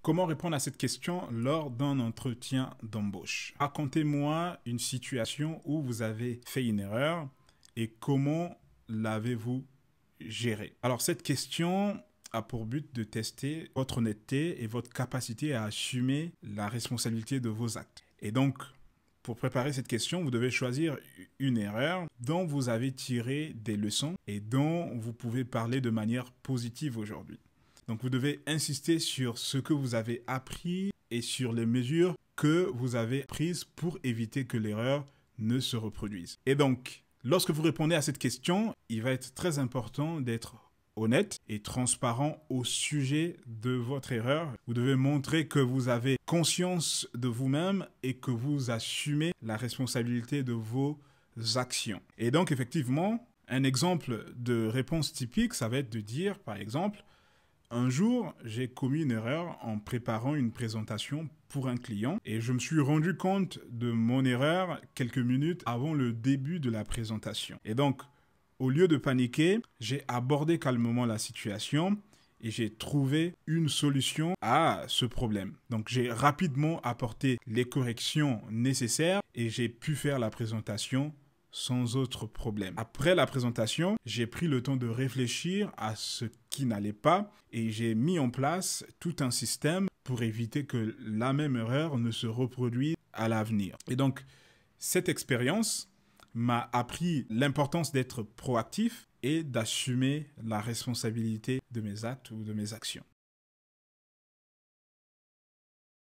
Comment répondre à cette question lors d'un entretien d'embauche? Racontez-moi une situation où vous avez fait une erreur et comment l'avez-vous gérée? Alors cette question a pour but de tester votre honnêteté et votre capacité à assumer la responsabilité de vos actes. Et donc, pour préparer cette question, vous devez choisir une erreur dont vous avez tiré des leçons et dont vous pouvez parler de manière positive aujourd'hui. Donc vous devez insister sur ce que vous avez appris et sur les mesures que vous avez prises pour éviter que l'erreur ne se reproduise. Et donc, lorsque vous répondez à cette question, il va être très important d'être honnête et transparent au sujet de votre erreur. Vous devez montrer que vous avez conscience de vous-même et que vous assumez la responsabilité de vos actions. Et donc, effectivement, un exemple de réponse typique, ça va être de dire, par exemple, un jour, j'ai commis une erreur en préparant une présentation pour un client et je me suis rendu compte de mon erreur quelques minutes avant le début de la présentation. Et donc, au lieu de paniquer, j'ai abordé calmement la situation et j'ai trouvé une solution à ce problème. Donc, j'ai rapidement apporté les corrections nécessaires et j'ai pu faire la présentation sans autre problème. Après la présentation, j'ai pris le temps de réfléchir à ce qui n'allait pas et j'ai mis en place tout un système pour éviter que la même erreur ne se reproduise à l'avenir. Et donc, cette expérience m'a appris l'importance d'être proactif et d'assumer la responsabilité de mes actes ou de mes actions.